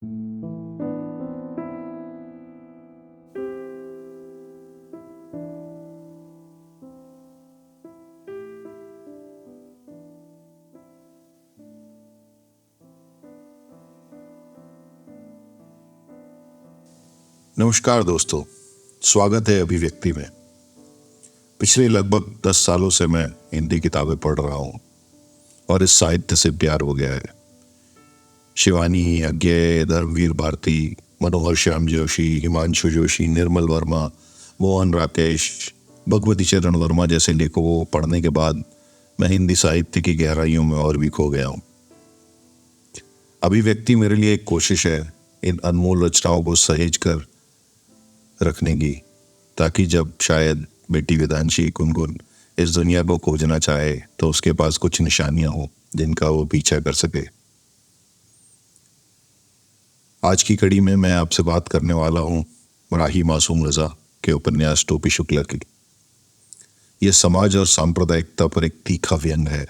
नमस्कार दोस्तों, स्वागत है अभिव्यक्ति में। पिछले लगभग 10 सालों से मैं हिंदी किताबें पढ़ रहा हूँ और इस साहित्य से प्यार हो गया है। शिवानी, अज्ञे, धर्मवीर भारती, मनोहर श्याम जोशी, हिमांशु जोशी, निर्मल वर्मा, मोहन राकेश, भगवती चरण वर्मा जैसे लेखकों को पढ़ने के बाद मैं हिंदी साहित्य की गहराइयों में और भी खो गया हूँ। अभिव्यक्ति मेरे लिए एक कोशिश है इन अनमोल रचनाओं को सहेज कर रखने की, ताकि जब शायद बेटी वेदांशी गुनगुन इस दुनिया को खोजना चाहे तो उसके पास कुछ निशानियां हो जिनका वो पीछा कर सके। आज की कड़ी में मैं आपसे बात करने वाला हूं राही मासूम रजा के उपन्यास टोपी शुक्ला की। यह समाज और सांप्रदायिकता पर एक तीखा व्यंग है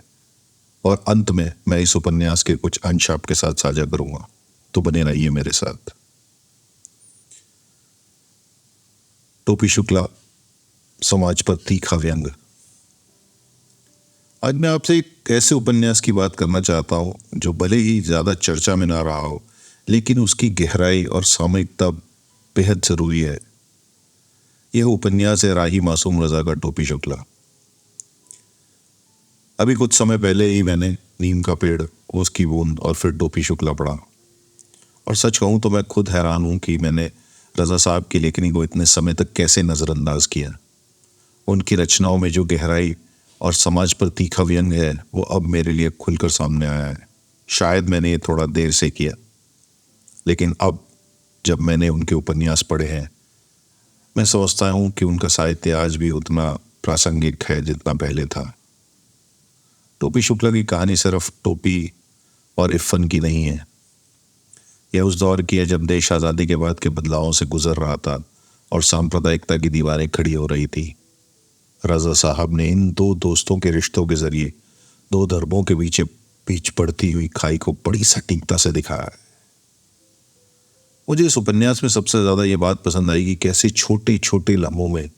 और अंत में मैं इस उपन्यास के कुछ अंश आपके साथ साझा करूंगा, तो बने रहिए मेरे साथ। टोपी शुक्ला, समाज पर तीखा व्यंग। आज मैं आपसे एक ऐसे उपन्यास की बात करना चाहता हूं जो भले ही ज्यादा चर्चा में ना रहा हो, लेकिन उसकी गहराई और सामयिकता बेहद जरूरी है। यह उपन्यास है राही मासूम रजा का टोपी शुक्ला। अभी कुछ समय पहले ही मैंने नीम का पेड़, उसकी बूंद और फिर टोपी शुक्ला पढ़ा, और सच कहूं तो मैं खुद हैरान हूं कि मैंने रजा साहब की लेखनी को इतने समय तक कैसे नजरअंदाज किया। उनकी रचनाओं में जो गहराई और समाज पर तीखा व्यंग है वो अब मेरे लिए खुलकर सामने आया है। शायद मैंने ये थोड़ा देर से किया, लेकिन अब जब मैंने उनके उपन्यास पढ़े हैं मैं समझता हूं कि उनका साहित्य आज भी उतना प्रासंगिक है जितना पहले था। टोपी शुक्ला की कहानी सिर्फ टोपी और इफ़न की नहीं है। यह उस दौर की है जब देश आज़ादी के बाद के बदलावों से गुजर रहा था और सांप्रदायिकता की दीवारें खड़ी हो रही थी। रजा साहब ने इन दो दोस्तों के रिश्तों के जरिए दो धर्मों के बीच पड़ती हुई खाई को बड़ी सटीकता से दिखाया है। मुझे इस उपन्यास में सबसे ज्यादा यह बात पसंद आई कि कैसे छोटे छोटे लम्हों में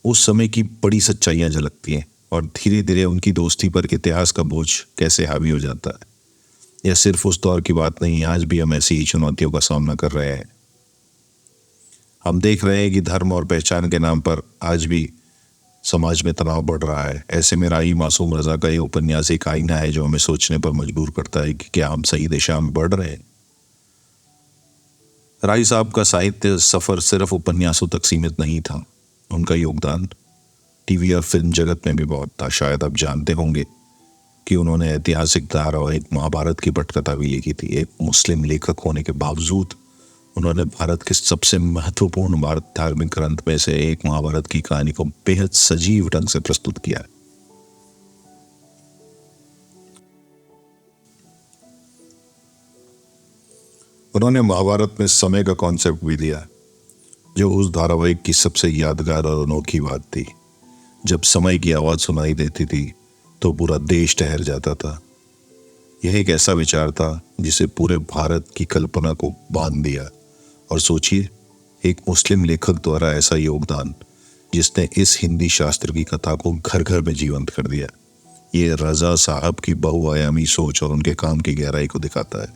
उस समय की बड़ी सच्चाइयां झलकती हैं और धीरे धीरे उनकी दोस्ती पर इतिहास का बोझ कैसे हावी हो जाता है। यह सिर्फ उस दौर की बात नहीं, आज भी हम ऐसी ही चुनौतियों का सामना कर रहे हैं। हम देख रहे हैं कि धर्म और पहचान के नाम पर आज भी समाज में तनाव बढ़ रहा है। ऐसे में राही मासूम रजा का ये उपन्यास एक आईना है जो हमें सोचने पर मजबूर करता है कि क्या हम सही दिशा में बढ़ रहे हैं। राही साहब का साहित्य सफर सिर्फ उपन्यासों तक सीमित नहीं था। उनका योगदान टीवी और फिल्म जगत में भी बहुत था। शायद आप जानते होंगे कि उन्होंने ऐतिहासिक धारावाहिक महाभारत की पटकथा भी लिखी थी। एक मुस्लिम लेखक होने के बावजूद उन्होंने भारत के सबसे महत्वपूर्ण भारत धार्मिक ग्रंथ में से एक महाभारत की कहानी को बेहद सजीव ढंग से प्रस्तुत किया है। उन्होंने महाभारत में समय का कॉन्सेप्ट भी दिया, जो उस धारावाहिक की सबसे यादगार और अनोखी बात थी। जब समय की आवाज सुनाई देती थी तो पूरा देश ठहर जाता था। यह एक ऐसा विचार था जिसे पूरे भारत की कल्पना को बांध दिया। और सोचिए, एक मुस्लिम लेखक द्वारा ऐसा योगदान जिसने इस हिंदी शास्त्र की कथा को घर घर में जीवंत कर दिया। ये रजा साहब की बहुआयामी सोच और उनके काम की गहराई को दिखाता है।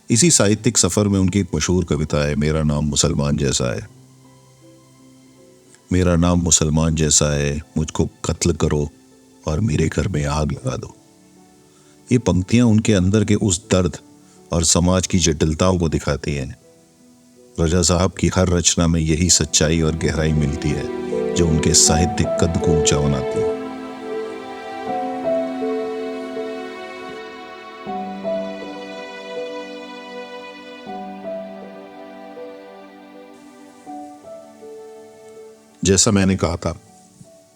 इसी साहित्यिक सफर में उनकी एक मशहूर कविता है, मेरा नाम मुसलमान जैसा है। मेरा नाम मुसलमान जैसा है, मुझको कत्ल करो और मेरे घर में आग लगा दो। ये पंक्तियां उनके अंदर के उस दर्द और समाज की जटिलताओं को दिखाती हैं। रजा साहब की हर रचना में यही सच्चाई और गहराई मिलती है जो उनके साहित्यिक कद को ऊंचा बनाती है। जैसा मैंने कहा था,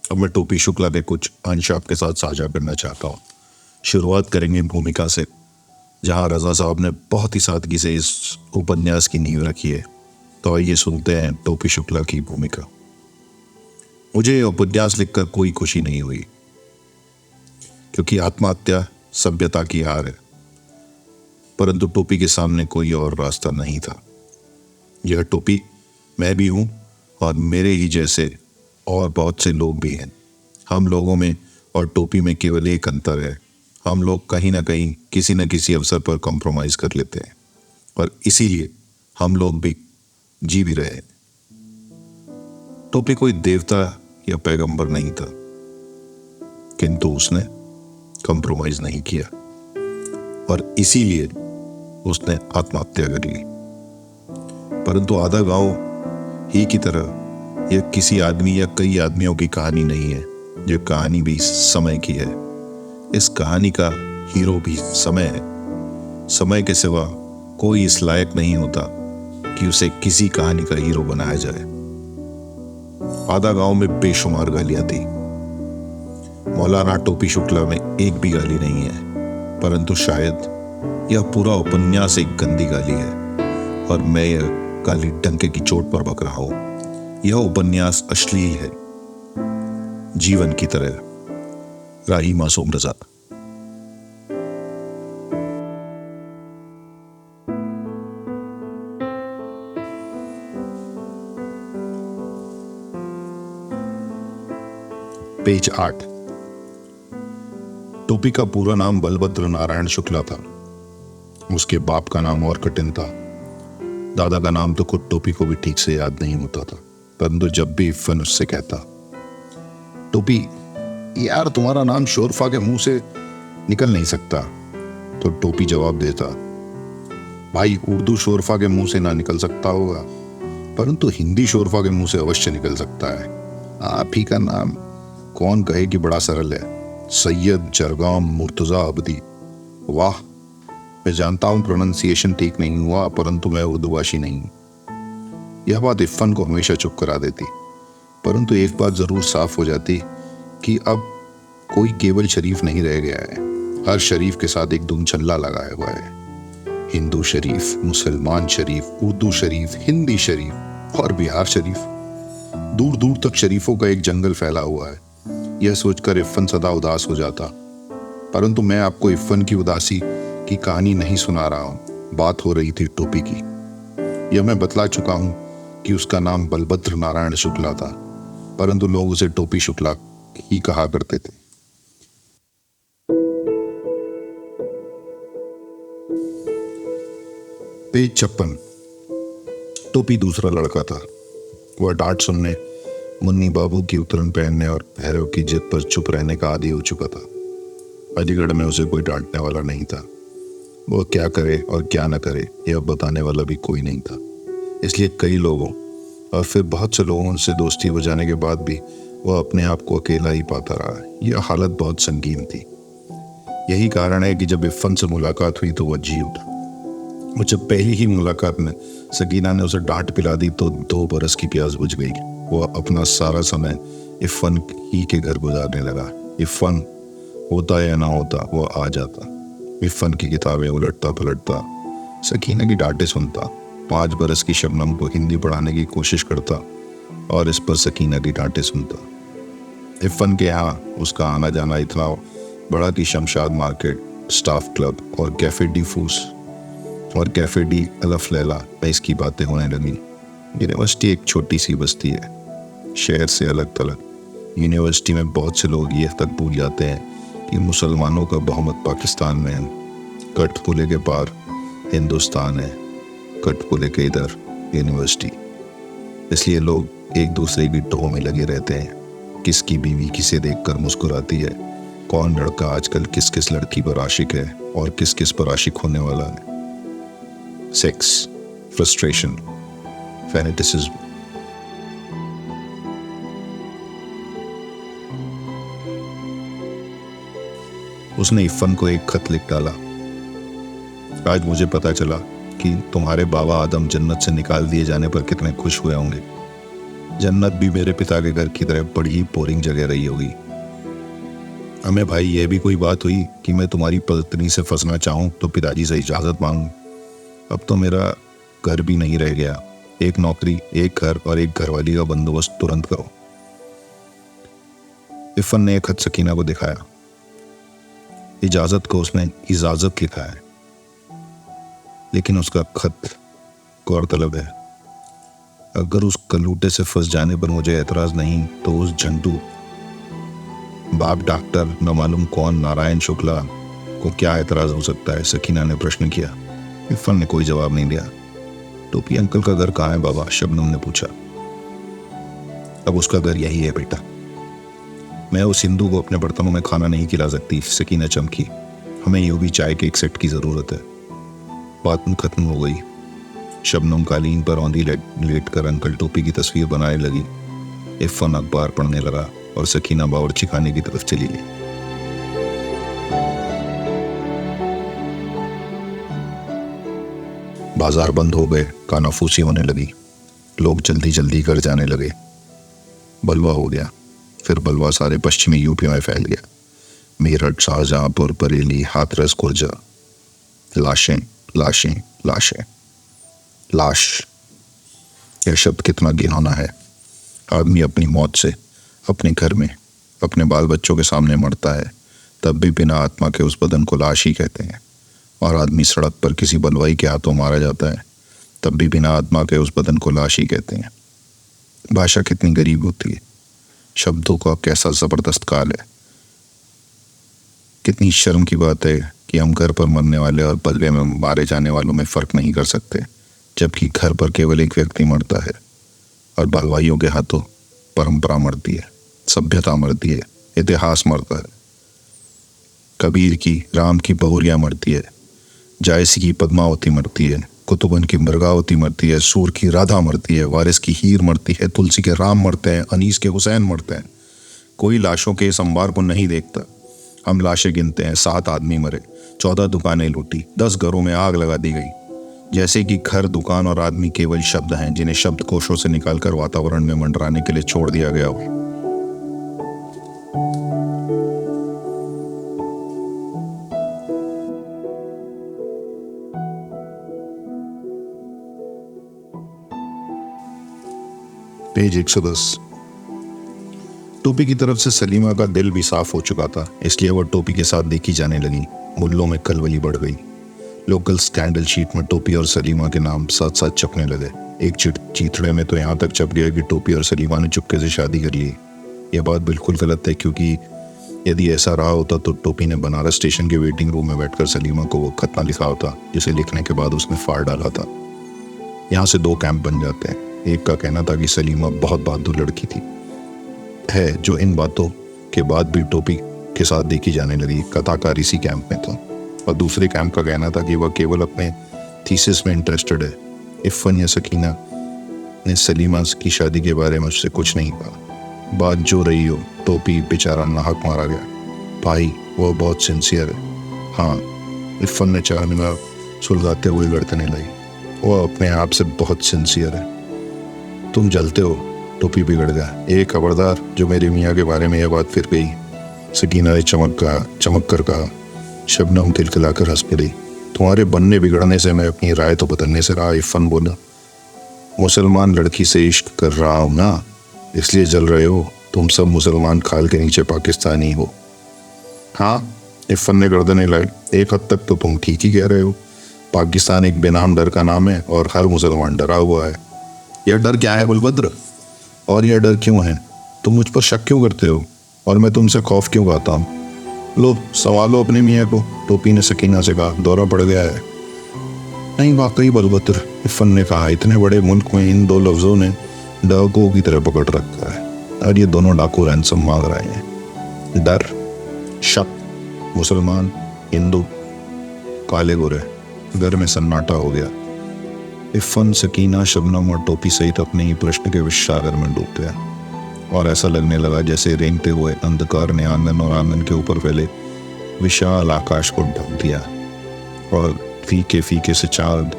अब मैं टोपी शुक्ला के कुछ अंश आपके साथ साझा करना चाहता हूँ। शुरुआत करेंगे भूमिका से, जहाँ रजा साहब ने बहुत ही सादगी से इस उपन्यास की नींव रखी है। तो आइए सुनते हैं टोपी शुक्ला की भूमिका। मुझे यह उपन्यास लिखकर कोई खुशी नहीं हुई, क्योंकि आत्महत्या सभ्यता की हार है। परंतु टोपी के सामने कोई और रास्ता नहीं था। यह टोपी मैं भी हूँ और मेरे ही जैसे और बहुत से लोग भी हैं। हम लोगों में और टोपी में केवल एक अंतर है, हम लोग कहीं ना कहीं किसी न किसी अवसर पर कॉम्प्रोमाइज़ कर लेते हैं और इसीलिए हम लोग भी जी भी रहे हैं। टोपी कोई देवता या पैगंबर नहीं था, किंतु उसने कॉम्प्रोमाइज़ नहीं किया और इसीलिए उसने आत्महत्या कर ली। परंतु आधा गांव ही की तरह यह किसी आदमी या कई आदमियों की कहानी नहीं है, यह कहानी भी समय की है। इस कहानी का हीरो भी समय है। समय के सिवा कोई इस लायक नहीं होता कि उसे किसी कहानी का हीरो बनाया जाए। आधा गांव में बेशुमार गालियां थी। मौलाना टोपी शुक्ला में एक भी गाली नहीं है, परंतु शायद यह पूरा उपन्यास एक गंदी गाली है और मैं यह गाली डंके की चोट पर बक रहा हूं। यह उपन्यास अश्लील है, जीवन की तरह। राही मासूम रजा। पेज 8। टोपी का पूरा नाम बलभद्र नारायण शुक्ला था। उसके बाप का नाम और कठिन था। दादा का नाम तो खुद टोपी को भी ठीक से याद नहीं होता था, परंतु जब भी इफ़न उससे कहता, टोपी यार तुम्हारा नाम शोरफा के मुंह से निकल नहीं सकता, तो टोपी जवाब देता, भाई उर्दू शोरफा के मुंह से ना निकल सकता होगा, परंतु हिंदी शोरफा के मुंह से अवश्य निकल सकता है। आप ही का नाम कौन कहे कि बड़ा सरल है, सैयद जरगाम मुर्तजा अबदी। वाह, मैं जानता हूं प्रोनाउंसिएशन ठीक नहीं हुआ, परंतु मैं उर्दूभाषी नहीं। यह बात इफ़न को हमेशा चुप करा देती, परंतु एक बात जरूर साफ हो जाती कि अब कोई केवल शरीफ नहीं रह गया है, हर शरीफ के साथ एक दुमछल्ला लगाया हुआ है। हिंदू शरीफ, मुसलमान शरीफ, उर्दू शरीफ, हिंदी शरीफ और बिहार शरीफ। दूर दूर तक शरीफों का एक जंगल फैला हुआ है। यह सोचकर इफ़न सदा उदास हो जाता, परंतु मैं आपको इफ़न की उदासी की कहानी नहीं सुना रहा हूं। बात हो रही थी टोपी की। यह मैं बतला चुका हूं कि उसका नाम बलभद्र नारायण शुक्ला था, परंतु लोग उसे टोपी शुक्ला ही कहा करते थे। पेज 56। टोपी दूसरा लड़का था। वह डांट सुनने, मुन्नी बाबू की उतरन पहनने और भैरव की जिद पर चुप रहने का आदी हो चुका था। अलीगढ़ में उसे कोई डांटने वाला नहीं था। वह क्या करे और क्या न करे यह बताने वाला भी कोई नहीं था। इसलिए कई लोगों और फिर बहुत से लोगों से दोस्ती हो जाने के बाद भी वह अपने आप को अकेला ही पाता रहा। यह हालत बहुत संगीन थी। यही कारण है कि जब इफ़न से मुलाकात हुई तो वह जी उठा। और जब पहली ही मुलाकात में सकीना ने उसे डांट पिला दी तो 2 बरस की प्यास बुझ गई। वह अपना सारा समय इफ़न ही के घर गुजारने लगा। इफ़न होता या ना होता वह आ जाता। इफ़न की किताबें उलटता पलटता, सकीना की डांटें सुनता, 5 बरस की शबनम को हिंदी पढ़ाने की कोशिश करता और इस पर सकीना की डांटें सुनता। इफ़न के यहाँ उसका आना जाना इतना बड़ा कि शमशाद मार्केट, स्टाफ क्लब और कैफे डी फूस और कैफे डी अलफ लैला में इसकी बातें होने लगी। यूनिवर्सिटी एक छोटी सी बस्ती है, शहर से अलग थलग। यूनिवर्सिटी में बहुत से लोग ये तक भूल जाते हैं कि मुसलमानों का बहुमत पाकिस्तान में है, कठपुले के पार हिंदुस्तान है, कठपुले के इधर यूनिवर्सिटी। इसलिए लोग एक दूसरे की टोह में लगे रहते हैं। किसकी बीवी किसे देखकर मुस्कुराती है, कौन लड़का आजकल किस किस लड़की पर आशिक है और किस किस पर आशिक होने वाला है। Sex, frustration, fanaticism. उसने इफ़न को एक खत लिख डाला। आज मुझे पता चला कि तुम्हारे बाबा आदम जन्नत से निकाल दिए जाने पर कितने खुश हुए होंगे। जन्नत भी मेरे पिता के घर की तरह बड़ी ही बोरिंग जगह रही होगी। हमें भाई यह भी कोई बात हुई कि मैं तुम्हारी पत्नी से फंसना चाहूँ तो पिताजी से इजाज़त मांगूं। अब तो मेरा घर भी नहीं रह गया। एक नौकरी, एक घर और एक घरवाली का बंदोबस्त तुरंत करो। इफ़न ने एक खत सकीना को दिखाया। इजाज़त को उसने इजाज़त लिखा है। लेकिन उसका खत गौरतलब है। अगर उस कलूटे से फंस जाने पर मुझे एतराज नहीं तो उस झंडू बाप डॉक्टर न मालूम कौन नारायण शुक्ला को क्या एतराज हो सकता है? सकीना ने प्रश्न किया। इरफान ने कोई जवाब नहीं दिया। टोपी अंकल का घर कहाँ है बाबा? शबनम ने पूछा। अब उसका घर यही है बेटा। मैं उस हिंदू को अपने बर्तनों में खाना नहीं खिला सकती, सकीना चमकी। हमें यूं भी चाय के एक सेट की जरूरत है। बात खत्म हो गई। शबनम कालीन पर औंधी लेट कर अंकल टोपी की तस्वीर बनाने लगी। इरफान अखबार पढ़ने लगा और सकीना बावर्ची खाने की तरफ चली गई। बाजार बंद हो गए, कानाफूसी होने लगी, लोग जल्दी जल्दी घर जाने लगे। बलवा हो गया। फिर बलवा सारे पश्चिमी यूपी में फैल गया। मेरठ, शाहजहांपुर, बरेली, हाथरस, खुर्जा। लाशें लाशें लाशें। लाश, यह शब्द कितना घिनौना है। आदमी अपनी मौत से अपने घर में अपने बाल बच्चों के सामने मरता है, तब भी बिना आत्मा के उस बदन को लाश ही कहते हैं। और आदमी सड़क पर किसी बलवाई के हाथों मारा जाता है, तब भी बिना आत्मा के उस बदन को लाश ही कहते हैं। भाषा कितनी गरीब होती है। शब्दों का कैसा जबरदस्त काल है। कितनी शर्म की बात है कि हम घर पर मरने वाले और बलवे में मारे जाने वालों में फर्क नहीं कर सकते, जबकि घर पर केवल एक व्यक्ति मरता है और बलवाइयों के हाथों परंपरा मरती है, सभ्यता मरती है, इतिहास मरता है। कबीर की, राम की बहुरिया मरती है, जायसी की पद्मावती मरती है, कुतुबन की मृगावती मरती है, सूर की राधा मरती है, वारिस की हीर मरती है, तुलसी के राम मरते हैं, अनीस के हुसैन मरते हैं। कोई लाशों के इस अंबार को नहीं देखता। हम लाशें गिनते हैं, 7 आदमी मरे, 14 दुकानें लूटी, 10 घरों में आग लगा दी गई। जैसे कि घर, दुकान और आदमी केवल शब्द हैं जिन्हें शब्दकोशों से निकालकर वातावरण में मंडराने के लिए छोड़ दिया गया हो। पेज 110। टोपी की तरफ से सलीमा का दिल भी साफ हो चुका था, इसलिए वह टोपी के साथ देखी जाने लगी। मुल्लों में खलबली बढ़ गई। लोकल स्कैंडल शीट में टोपी और सलीमा के नाम साथ साथ छपने लगे। एक चीथड़े में तो यहाँ तक छप गया कि टोपी और सलीमा ने चुपके से शादी कर ली। यह बात बिल्कुल गलत है, क्योंकि यदि ऐसा रहा होता तो टोपी ने बनारस स्टेशन के वेटिंग रूम में बैठकर सलीमा को वो खत ना लिखा होता जिसे लिखने के बाद उसने फाड़ डाला था। यहाँ से 2 कैंप बन जाते हैं। एक का कहना था कि सलीमा बहुत बहादुर लड़की थी, जो इन बातों के बाद भी टोपी के साथ देखी जाने लगी। कथाकार इसी कैंप में था। और दूसरे कैंप का कहना था कि वह केवल अपने थीसिस में इंटरेस्टेड है। इरफान या सकीना ने सलीमा की शादी के बारे में मुझसे कुछ नहीं कहा। बात जो रही हो, टोपी बेचारा नाहक मारा गया। भाई, वो बहुत सिंसियर है। हाँ, इरफान ने 4 मीनार सुलगाते हुए गर्दनें लाई। वो अपने आप से बहुत सिंसियर है। तुम जलते हो, टोपी बिगड़ गया। एक खबरदार, जो मेरे मियाँ के बारे में यह बात फिर गई। सकीना ने चमक कर कहा। शबनम खिलखिलाकर हंस पड़ी। तुम्हारे बनने बिगड़ने से मैं अपनी राय तो बदलने से रहा। इरफान बोला। मुसलमान लड़की से इश्क कर रहा हूं ना, इसलिए जल रहे हो। तुम सब मुसलमान खाल के नीचे पाकिस्तानी हो। हाँ, इरफान ने गर्दनें लाई। एक हद तक तो तुम ठीक ही कह रहे हो। पाकिस्तान एक बेनाम डर का नाम है और हर मुसलमान डरा हुआ है। यह डर क्या है गुलबद्र? और यह डर क्यों है? तुम मुझ पर शक क्यों करते हो? और मैं तुमसे खौफ क्यों खाता हूँ? लो, सवालो अपने मियाँ को, टोपी ने सकीना से कहा। दौरा पड़ गया है। नहीं, वाकई बलबद्र, इरफान ने कहा। इतने बड़े मुल्क में इन 2 लफ्जों ने डाकुओं की तरह पकड़ रखा है, और ये दोनों डाकू रैंसम मांग रहे हैं। डर, शक, मुसलमान, हिंदू, काले गोरे। घर में सन्नाटा हो गया। इरफान, सकीना, शबनम और टोपी सहित अपने ही प्रश्न के विषसागर में डूब गया, और ऐसा लगने लगा जैसे रेंगते हुए अंधकार ने आंगन और आंगन के ऊपर फैले विशाल आकाश को ढक दिया, और फीके फीके से चांद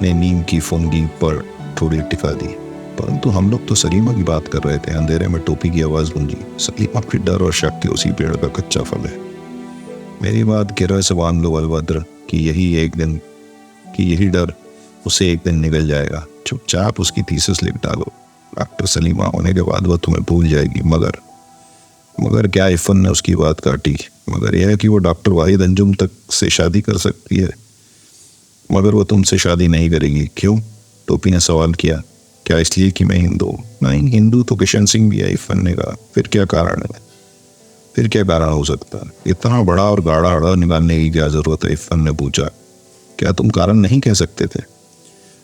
ने नीम की फुनगी पर थोड़ी टिका दी। परंतु हम लोग तो सलीमा की बात कर रहे थे। अंधेरे में टोपी की आवाज गूंजी। सलीमा की डर और शक के उसी पेड़ का कच्चा फल है। मेरी बात गिरह से बांध लो बलभद्र, कि यही डर उसे एक दिन निकल जाएगा। चुपचाप उसकी थीसिस लिख डालो। डॉक्टर सलीमा होने के बाद वह तुम्हें भूल जाएगी। मगर क्या? इरफान ने उसकी बात काटी। मगर यह है कि वो डॉक्टर वाहिद अंजुम तक से शादी कर सकती है। मगर वो तुमसे शादी नहीं करेगी। क्यों? टोपी ने सवाल किया। क्या इसलिए कि मैं हिंदू हूँ? नहीं, हिंदू तो किशन सिंह भी है, इरफान ने कहा। फिर क्या कारण है? फिर क्या कारण हो सकता है? इतना बड़ा और गाढ़ा अड़ा निकालने की क्या जरूरत है? इरफान ने पूछा। क्या तुम कारण नहीं कह सकते थे?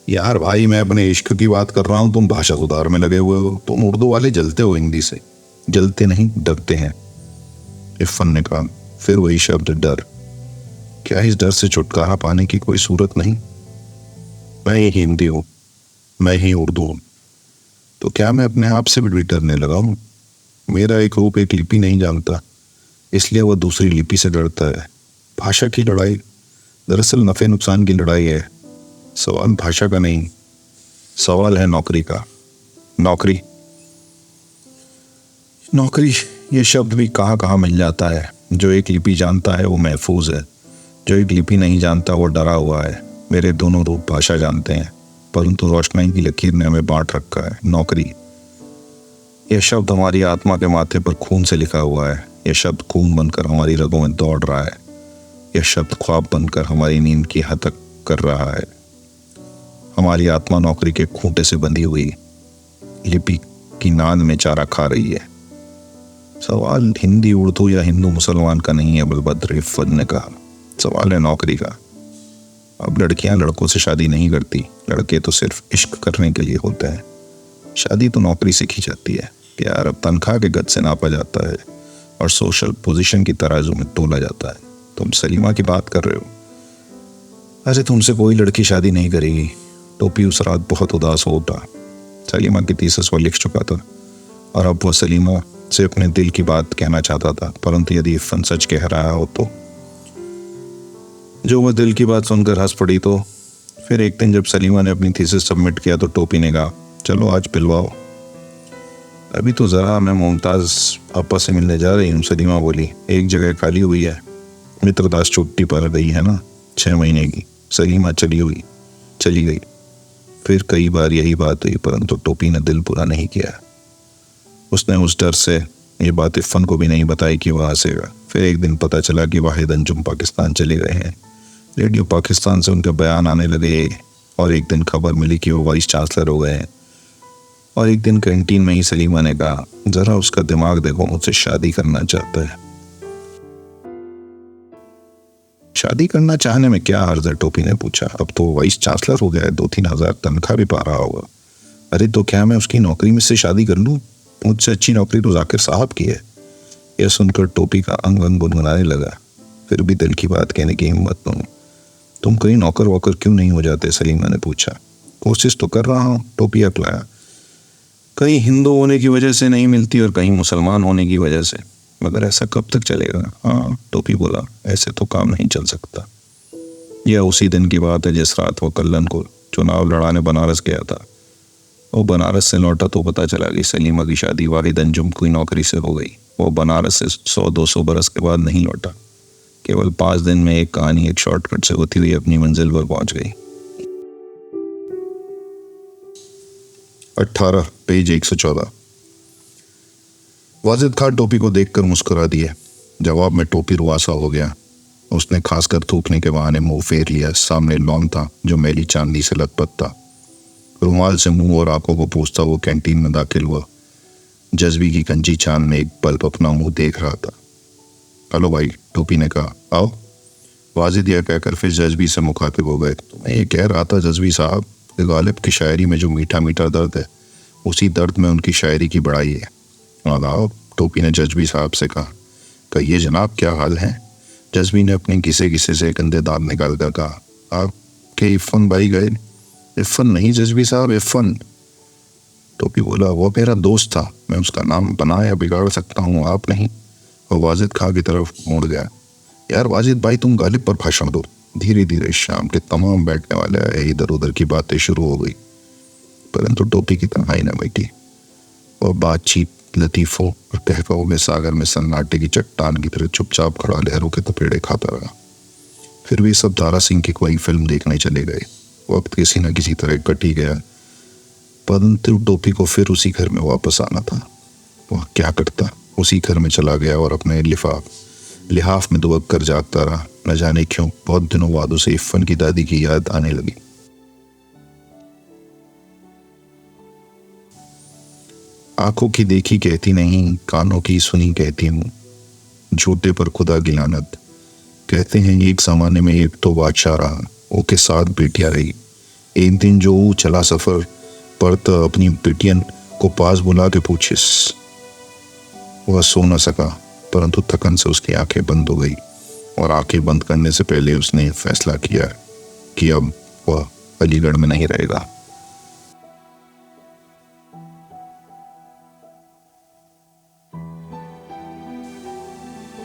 यार भाई, मैं अपने इश्क की बात कर रहा हूँ, तुम भाषा सुधार में लगे हुए हो। तुम उर्दू वाले जलते हो हिंदी से। जलते नहीं, डरते हैं, इरफान ने कहा। फिर वही शब्द, डर। क्या इस डर से छुटकारा पाने की कोई सूरत नहीं? मैं ही हिंदी हूँ, मैं ही उर्दू हूँ, तो क्या मैं अपने आप से भी डरने लगा हूँ? मेरा एक रूप एक लिपि नहीं जानता, इसलिए वह दूसरी लिपि से डरता है। भाषा की लड़ाई दरअसल नफे नुकसान की लड़ाई है। सवाल भाषा का नहीं, सवाल है नौकरी का। नौकरी, नौकरी ये शब्द भी कहाँ कहाँ मिल जाता है। जो एक लिपि जानता है वो महफूज है, जो एक लिपि नहीं जानता वो डरा हुआ है। मेरे दोनों रूप भाषा जानते हैं, परंतु रोशनाई की लकीर ने हमें बांट रखा है। नौकरी, यह शब्द हमारी आत्मा के माथे पर खून से लिखा हुआ है। यह शब्द खून बनकर हमारी रगों में दौड़ रहा है। यह शब्द ख्वाब बनकर हमारी नींद की हतक कर रहा है। हमारी आत्मा नौकरी के खूंटे से बंधी हुई लिपि की नाद में चारा खा रही है। सवाल हिंदी उर्दू या हिंदू मुसलमान का नहीं है, बलभद्र, इरफान ने कहा। सवाल है नौकरी का। अब लड़कियां लड़कों से शादी नहीं करती, लड़के तो सिर्फ इश्क करने के लिए होते हैं। शादी तो नौकरी से की जाती है। प्यार अब तनख्वाह के गज से नापा जाता है और सोशल पोजीशन की तराजू में तोला जाता है। तुम सलीमा की बात कर रहे हो? अरे तुमसे कोई लड़की शादी नहीं करेगी। टोपी उस रात बहुत उदास हो उठा। सलीमा की थीसिस वो लिख चुका था और अब वह सलीमा से अपने दिल की बात कहना चाहता था, परंतु यदि इरफान सच कह रहा हो तो। जो वह दिल की बात सुनकर हंस पड़ी। तो फिर एक दिन जब सलीमा ने अपनी थीसिस सबमिट किया तो टोपी ने कहा, चलो आज पिलवाओ। अभी तो जरा मैं मुमताज आपा से मिलने जा रही हूँ, सलीमा बोली। एक जगह खाली हुई है। मित्रदास छुट्टी पर गई है ना, 6 महीने की। सलीमा चली गई। फिर कई बार यही बात हुई, परंतु टोपी ने दिल पूरा नहीं किया। उसने उस डर से ये बात इरफान को भी नहीं बताई कि वह हंसेगा। फिर एक दिन पता चला कि वाहिद अंजुम पाकिस्तान चले गए हैं। रेडियो पाकिस्तान से उनके बयान आने लगे और एक दिन खबर मिली कि वो वाइस चांसलर हो गए हैं। और एक दिन कैंटीन में ही सलीमा ने कहा, जरा उसका दिमाग देखो, मुझसे शादी करना चाहता है। शादी करना चाहने में क्या हर्ज है? टोपी ने पूछा। अब तो वाइस चांसलर हो गया है, 2-3 हजार तनख्वाह भी पा रहा होगा। अरे तो क्या मैं उसकी नौकरी में से शादी कर लूं? मुझसे अच्छी नौकरी तो जाकिर साहब की है। यह सुनकर टोपी का अंग अंग गुनगुनाने लगा। फिर भी दिल की बात कहने की हिम्मत नहीं। तुम कहीं नौकर वोकर क्यों नहीं हो जाते? सलीमा ने पूछा। कोशिश तो कर रहा हूँ, टोपी अकलाया। कहीं हिंदू होने की वजह से नहीं मिलती और कहीं मुसलमान होने की वजह से। मगर ऐसा कब तक चलेगा? हाँ, टोपी बोला, ऐसे तो काम नहीं चल सकता। यह उसी दिन की बात है जिस रात वो कल्लन को चुनाव लड़ाने बनारस गया था। वो बनारस से लौटा तो पता चला कि सलीमा की शादी वालिद अंजुम की नौकरी से हो गई। वो बनारस से 100-200 बरस के बाद नहीं लौटा। केवल 5 दिन में एक कहानी एक शॉर्टकट से होती हुई अपनी मंजिल पर पहुंच गई। 18 पेज 114। वाजिद खान टोपी को देखकर मुस्कुरा दिए। जवाब में टोपी रुआसा हो गया। उसने खासकर थूकने के बहाने मुंह फेर लिया। सामने लॉन था जो मैली चांदी से लथपथ था। रुमाल से मुंह और आंखों को पूछता वो कैंटीन में दाखिल हुआ। जज्बी की कंजी चांद में एक बल्ब अपना मुंह देख रहा था। हेलो भाई, टोपी ने कहा, आओ। वाजिद यह कहकर फिर जज्बी से मुखातिब हो गए। तो मैं ये कह रहा था जज्बी साहब, गालिब की शायरी में जो मीठा मीठा दर्द है, उसी दर्द में उनकी शायरी की बड़ाई है। आदाब, टोपी ने जज्बी साहब से कहा। कहिए जनाब, क्या हाल है? जज्बी ने अपने घिसे घिसे से गंदे दांत निकाल कर कहा, आपके इरफान भाई गए? इरफान नहीं जज्बी साहब, इरफान। टोपी बोला, वो मेरा दोस्त था, मैं उसका नाम बना या बिगाड़ सकता हूँ, आप नहीं। और वाजिद खां की तरफ मुड़ गया। यार वाजिद भाई, तुम गालिब पर भाषण दो। धीरे धीरे शाम के तमाम बैठने वाले आए, इधर उधर की बातें शुरू हो गई, परंतु टोपी की तन्हाई न मिटी। और बातचीत लतीफ़ों और कहकाओं में सागर में सन्नाटे की चट्टान की तरह चुपचाप खड़ा लहरों के तपेड़े खाता रहा। फिर भी सब दारा सिंह की कोई फिल्म देखने चले गए। वक्त किसी न किसी तरह कट ही गया, परंतु टोपी को फिर उसी घर में वापस आना था। वह क्या करता? उसी घर में चला गया और अपने लिहाफ में दुबक कर जागता रहा। न जाने क्यों बहुत दिनों बाद उसे इरफान की दादी की याद आने लगी। आंखों की देखी कहती नहीं, कानों की सुनी कहती हूँ, झूठे पर खुदा की लानत। कहते हैं एक जमाने में एक तो बादशाह रहा, उसके साथ बेटियां रही। एक दिन जो वो चला सफर पर तो अपनी बेटियन को पास बुला के पूछिस। वह सो न सका, परंतु थकन से उसकी आंखें बंद हो गई और आंखें बंद करने से पहले उसने फैसला किया कि अब वह अलीगढ़ में नहीं रहेगा।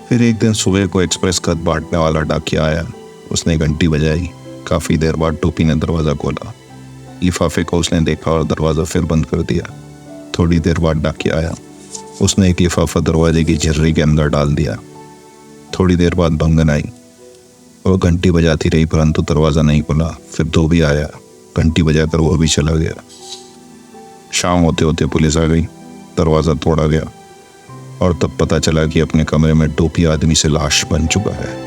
फिर एक दिन सुबह को एक्सप्रेस खत बांटने वाला डाकिया आया। उसने घंटी बजाई। काफी देर बाद टोपी ने दरवाजा खोला। लिफाफे को उसने देखा और दरवाजा फिर बंद कर दिया। थोड़ी देर बाद डाकिया आया। उसने एक लिफाफा दरवाजे की झर्री के अंदर डाल दिया। थोड़ी देर बाद बंगन आई। वह घंटी बजाती रही परंतु दरवाजा नहीं खुला। फिर धोबी आया, घंटी बजाकर वह भी चला गया। शाम होते होते पुलिस आ गई। दरवाजा तोड़ा गया और तब पता चला कि अपने कमरे में टोपी आदमी से लाश बन चुका है।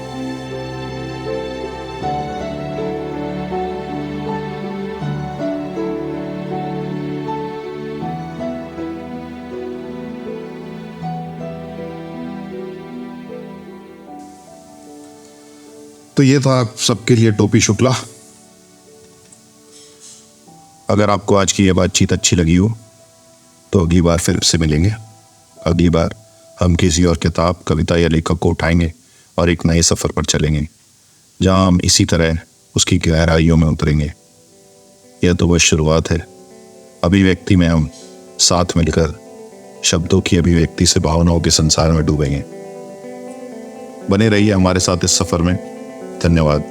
तो ये था आप सबके लिए टोपी शुक्ला। अगर आपको आज की यह बातचीत अच्छी लगी हो तो अगली बार फिर से मिलेंगे। अगली बार हम किसी और किताब, कविता या लेखक को उठाएंगे और एक नए सफ़र पर चलेंगे जहां हम इसी तरह उसकी गहराइयों में उतरेंगे। यह तो बस शुरुआत है। अभिव्यक्ति में हम साथ मिलकर शब्दों की अभिव्यक्ति से भावनाओं के संसार में डूबेंगे। बने रहिए हमारे साथ इस सफ़र में। धन्यवाद।